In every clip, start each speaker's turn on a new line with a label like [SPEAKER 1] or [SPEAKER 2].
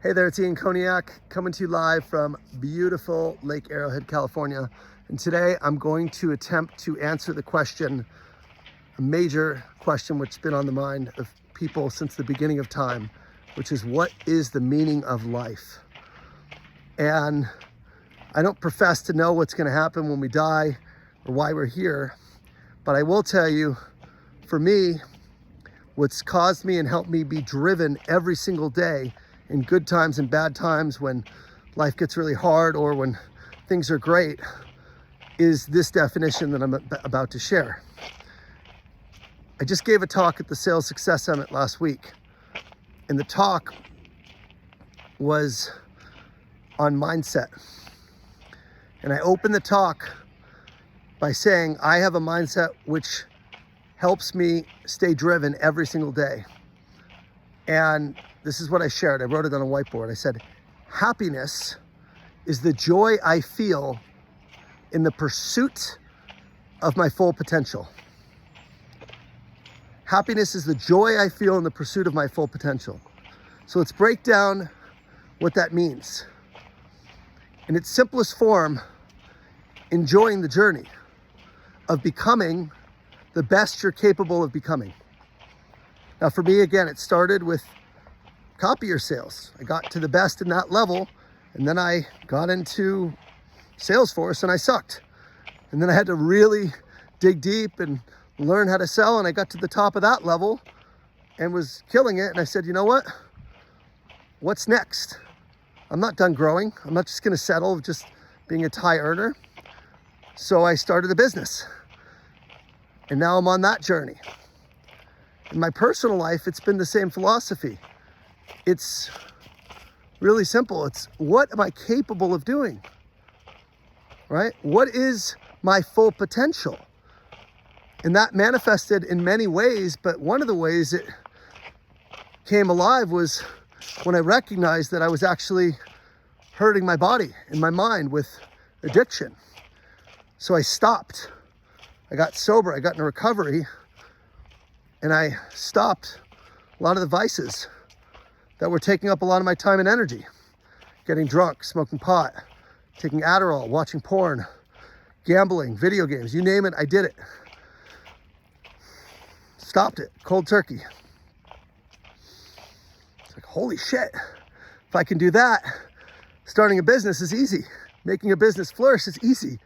[SPEAKER 1] Hey there, it's Ian Koniak coming to you live from beautiful Lake Arrowhead, California. And today I'm going to attempt to answer the question, a major question which has been on the mind of people since the beginning of time, which is, what is the meaning of life? And I don't profess to know what's going to happen when we die or why we're here, but I will tell you, for me, what's caused me and helped me be driven every single day in good times and bad times, when life gets really hard or when things are great, is this definition that I'm about to share. I just gave a talk at the Sales Success Summit last week, and the talk was on mindset. And I opened the talk by saying I have a mindset which helps me stay driven every single day. And this is what I shared. I wrote it on a whiteboard. I said, happiness is the joy I feel in the pursuit of my full potential. Happiness is the joy I feel in the pursuit of my full potential. So let's break down what that means. In its simplest form, enjoying the journey of becoming the best you're capable of becoming. Now for me, again, it started with copier sales. I got to the best in that level, and then I got into Salesforce and I sucked. And then I had to really dig deep and learn how to sell, and I got to the top of that level and was killing it. And I said, you know what? What's next? I'm not done growing. I'm not just gonna settle with just being a high earner. So I started a business. And now I'm on that journey. In my personal life, it's been the same philosophy. It's really simple. It's, what am I capable of doing? Right? What is my full potential? And that manifested in many ways, but one of the ways it came alive was when I recognized that I was actually hurting my body and my mind with addiction. So I stopped. I got sober, I got into recovery, and I stopped a lot of the vices that were taking up a lot of my time and energy. Getting drunk, smoking pot, taking Adderall, watching porn, gambling, video games, you name it, I did it. Stopped it, cold turkey. It's like, holy shit, if I can do that, starting a business is easy. Making a business flourish is easy,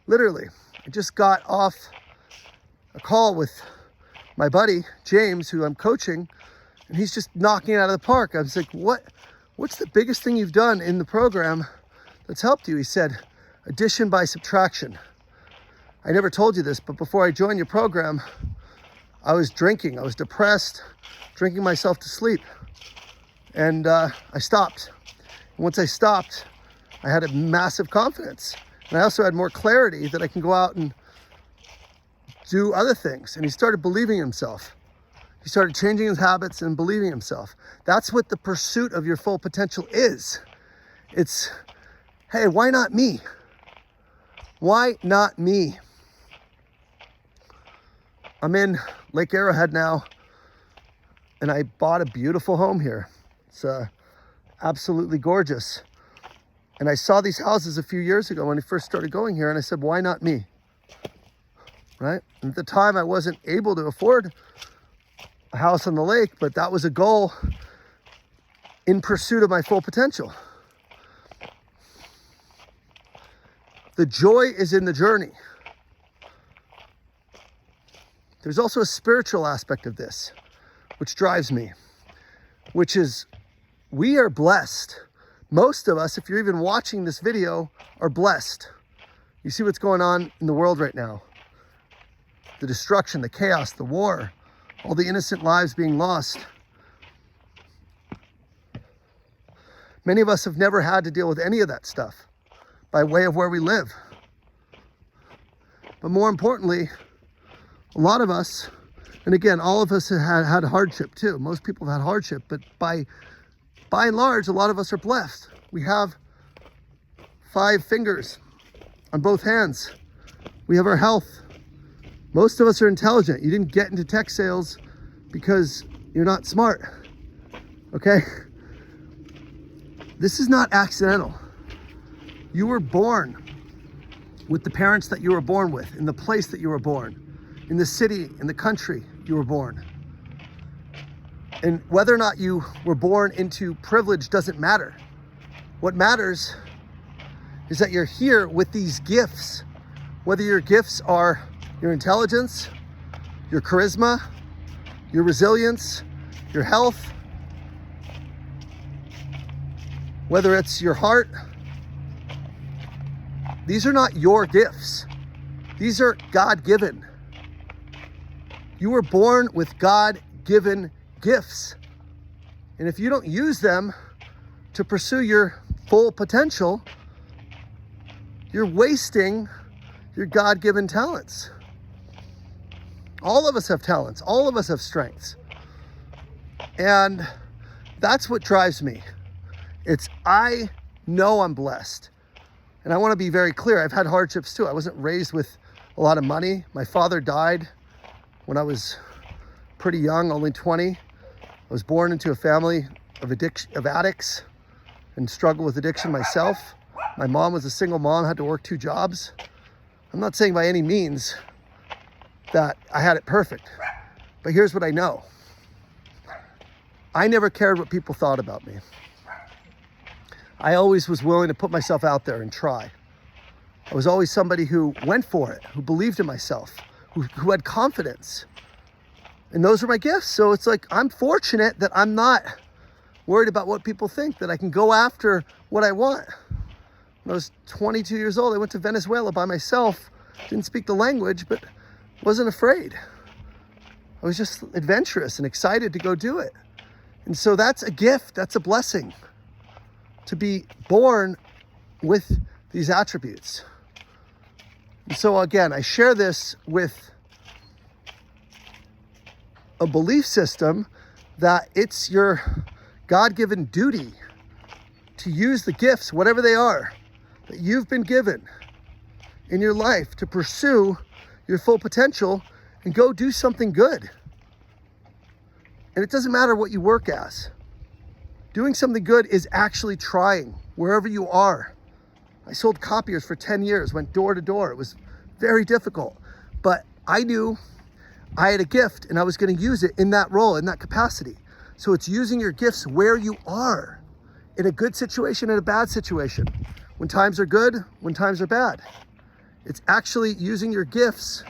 [SPEAKER 1] literally. I just got off a call with my buddy, James, who I'm coaching, and he's just knocking it out of the park. I was like, what's the biggest thing you've done in the program that's helped you? He said, addition by subtraction. I never told you this, but before I joined your program, I was drinking. I was depressed, drinking myself to sleep. And I stopped. And once I stopped, I had a massive confidence. And I also had more clarity that I can go out and do other things. And he started believing himself. He started changing his habits and believing himself. That's what the pursuit of your full potential is. It's, hey, why not me? Why not me? I'm in Lake Arrowhead now, and I bought a beautiful home here. It's absolutely gorgeous. And I saw these houses a few years ago when I first started going here, and I said, why not me? Right? And at the time, I wasn't able to afford a house on the lake, but that was a goal in pursuit of my full potential. The joy is in the journey. There's also a spiritual aspect of this, which drives me, which is, we are blessed. Most of us, if you're even watching this video, are blessed. You see what's going on in the world right now. The destruction, the chaos, the war, all the innocent lives being lost. Many of us have never had to deal with any of that stuff by way of where we live. But more importantly, a lot of us, and again, all of us have had hardship too. Most people have had hardship, but by and large, a lot of us are blessed. We have 5 fingers on both hands. We have our health. Most of us are intelligent. You didn't get into tech sales because you're not smart, okay? This is not accidental. You were born with the parents that you were born with, in the place that you were born, in the city, in the country you were born. And whether or not you were born into privilege doesn't matter. What matters is that you're here with these gifts, whether your gifts are your intelligence, your charisma, your resilience, your health, whether it's your heart. These are not your gifts. These are God-given. You were born with God-given gifts. And if you don't use them to pursue your full potential, you're wasting your God-given talents. All of us have talents. All of us have strengths. And that's what drives me. I know I'm blessed. And I want to be very clear. I've had hardships too. I wasn't raised with a lot of money. My father died when I was pretty young, only 20. I was born into a family of addicts and struggled with addiction myself. My mom was a single mom, had to work 2 jobs. I'm not saying by any means that I had it perfect, but here's what I know. I never cared what people thought about me. I always was willing to put myself out there and try. I was always somebody who went for it, who believed in myself, who had confidence. And those are my gifts. So it's like, I'm fortunate that I'm not worried about what people think, that I can go after what I want. When I was 22 years old, I went to Venezuela by myself, didn't speak the language, but wasn't afraid. I was just adventurous and excited to go do it. And so that's a gift, that's a blessing, to be born with these attributes. And so again, I share this with a belief system that it's your God-given duty to use the gifts, whatever they are, that you've been given in your life to pursue your full potential and go do something good. And it doesn't matter what you work as. Doing something good is actually trying wherever you are. I sold copiers for 10 years, went door to door. It was very difficult, but I knew I had a gift and I was going to use it in that role, in that capacity. So it's using your gifts where you are, in a good situation and a bad situation, when times are good, when times are bad. It's actually using your gifts.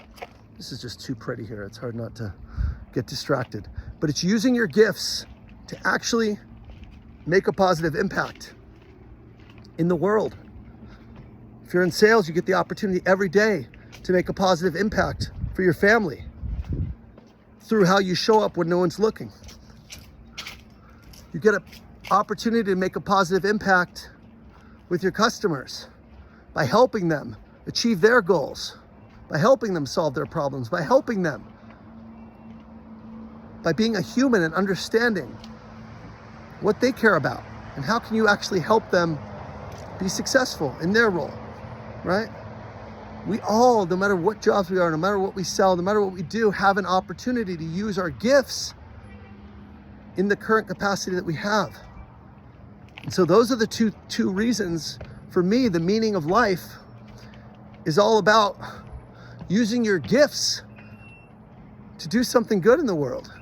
[SPEAKER 1] This is just too pretty here. It's hard not to get distracted, but it's using your gifts to actually make a positive impact in the world. If you're in sales, you get the opportunity every day to make a positive impact for your family through how you show up when no one's looking. You get an opportunity to make a positive impact with your customers by helping them achieve their goals, by helping them solve their problems, by helping them, by being a human and understanding what they care about and how can you actually help them be successful in their role, right? We all, no matter what jobs we are, no matter what we sell, no matter what we do, have an opportunity to use our gifts in the current capacity that we have. And so those are the two reasons. For me, the meaning of life is all about using your gifts to do something good in the world.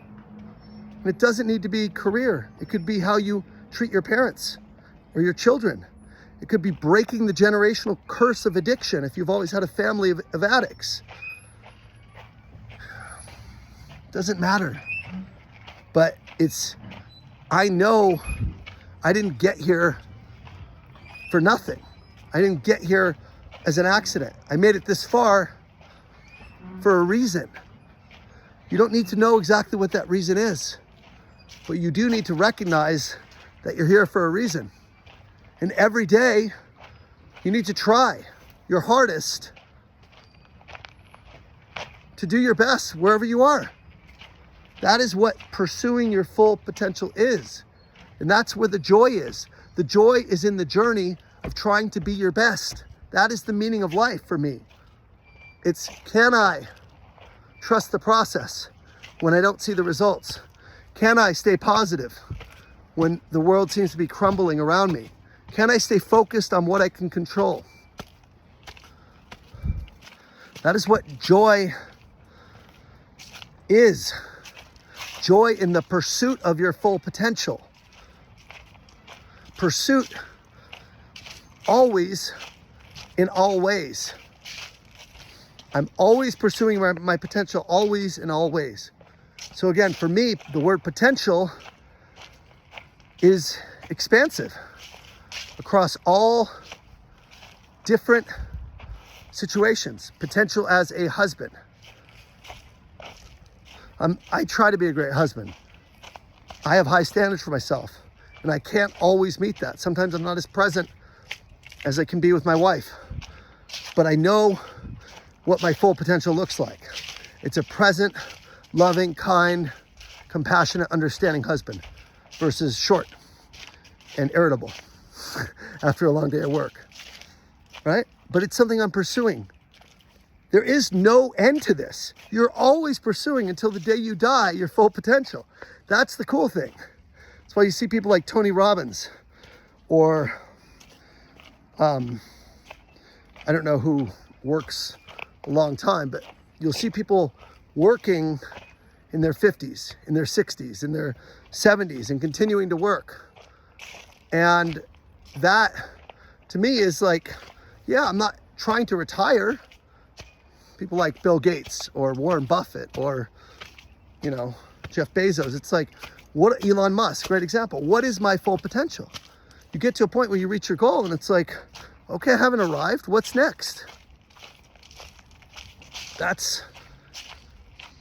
[SPEAKER 1] And it doesn't need to be career. It could be how you treat your parents or your children. It could be breaking the generational curse of addiction if you've always had a family of addicts. Doesn't matter. But I know I didn't get here for nothing. I didn't get here as an accident. I made it this far for a reason. You don't need to know exactly what that reason is, but you do need to recognize that you're here for a reason. And every day, you need to try your hardest to do your best wherever you are. That is what pursuing your full potential is. And that's where the joy is. The joy is in the journey of trying to be your best. That is the meaning of life for me. It's, can I trust the process when I don't see the results? Can I stay positive when the world seems to be crumbling around me? Can I stay focused on what I can control? That is what joy is. Joy in the pursuit of your full potential. Pursuit always in all ways. I'm always pursuing my potential, always in all ways. So again, for me, the word potential is expansive across all different situations. Potential as a husband. I try to be a great husband. I have high standards for myself, and I can't always meet that. Sometimes I'm not as present as I can be with my wife, but I know what my full potential looks like. It's a present, loving, kind, compassionate, understanding husband versus short and irritable after a long day at work, right? But it's something I'm pursuing. There is no end to this. You're always pursuing until the day you die your full potential. That's the cool thing. That's why you see people like Tony Robbins or I don't know who works a long time, but you'll see people working in their 50s, in their 60s, in their 70s and continuing to work. And that to me is like, yeah, I'm not trying to retire. People like Bill Gates or Warren Buffett or, Jeff Bezos. It's like, what Elon Musk, great example. What is my full potential? You get to a point where you reach your goal and it's like, okay, I haven't arrived. What's next? That's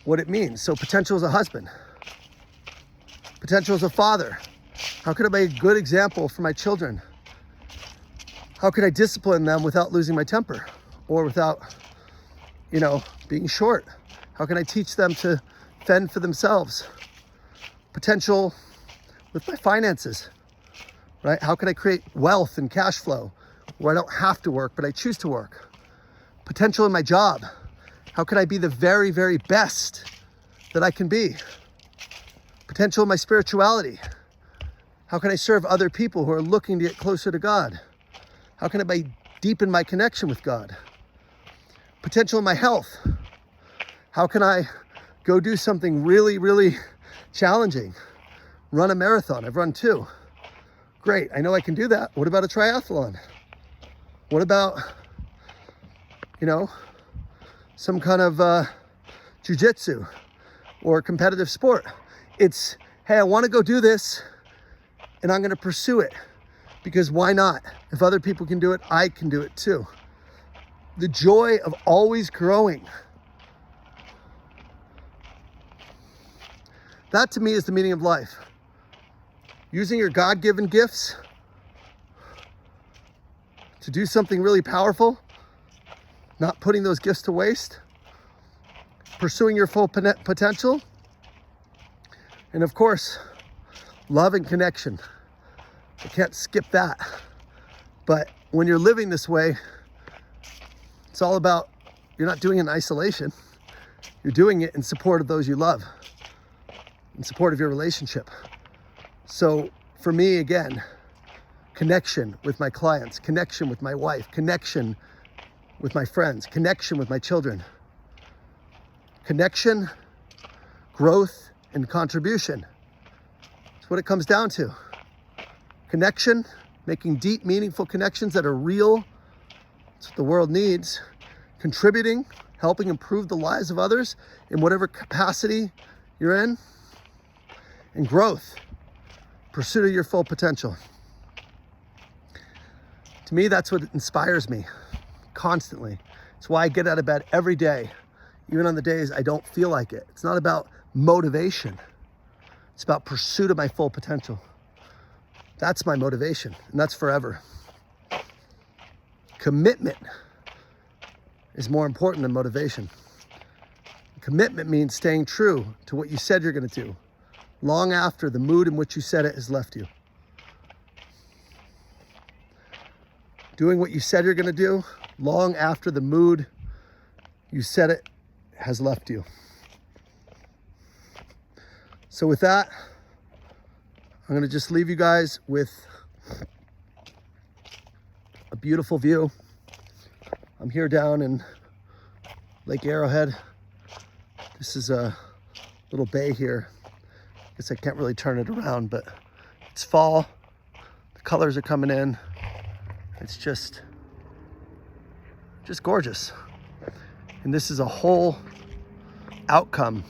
[SPEAKER 1] what it means. So potential as a husband. Potential as a father. How could I be a good example for my children? How could I discipline them without losing my temper or without being short? How can I teach them to fend for themselves? Potential with my finances, right? How can I create wealth and cash flow where I don't have to work, but I choose to work? Potential in my job. How can I be the very, very best that I can be? Potential in my spirituality. How can I serve other people who are looking to get closer to God? How can I deepen my connection with God? Potential in my health. How can I go do something really, really challenging? Run a marathon. I've run 2. Great, I know I can do that. What about a triathlon? What about, some kind of jiu-jitsu or competitive sport? It's, hey, I want to go do this and I'm going to pursue it because why not? If other people can do it, I can do it too. The joy of always growing. That to me is the meaning of life. Using your God-given gifts to do something really powerful, not putting those gifts to waste, pursuing your full potential, and of course, love and connection. I can't skip that. But when you're living this way, it's all about, you're not doing it in isolation. You're doing it in support of those you love, in support of your relationship. So for me, again, connection with my clients, connection with my wife, connection with my friends, connection with my children. Connection, growth, and contribution. That's what it comes down to. Connection, making deep, meaningful connections that are real. That's what the world needs. Contributing, helping improve the lives of others in whatever capacity you're in. And growth, pursuit of your full potential. To me, that's what inspires me constantly. It's why I get out of bed every day, even on the days I don't feel like it. It's not about motivation. It's about pursuit of my full potential. That's my motivation, and that's forever. Commitment is more important than motivation. Commitment means staying true to what you said you're going to do, long after the mood in which you said it has left you. Doing what you said you're going to do, long after the mood you said it has left you. So with that, I'm gonna just leave you guys with a beautiful view. I'm here down in Lake Arrowhead. This is a little bay here. I guess I can't really turn it around, but it's fall. The colors are coming in. It's just gorgeous. And this is a whole outcome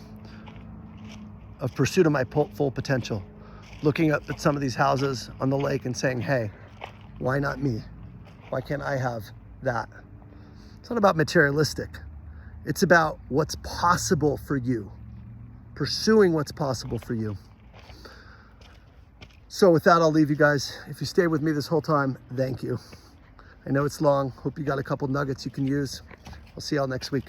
[SPEAKER 1] of pursuit of my full potential. Looking up at some of these houses on the lake and saying, hey, why not me? Why can't I have that? It's not about materialistic. It's about what's possible for you. Pursuing what's possible for you. So with that, I'll leave you guys. If you stayed with me this whole time, thank you. I know it's long. Hope you got a couple nuggets you can use. I'll see y'all next week.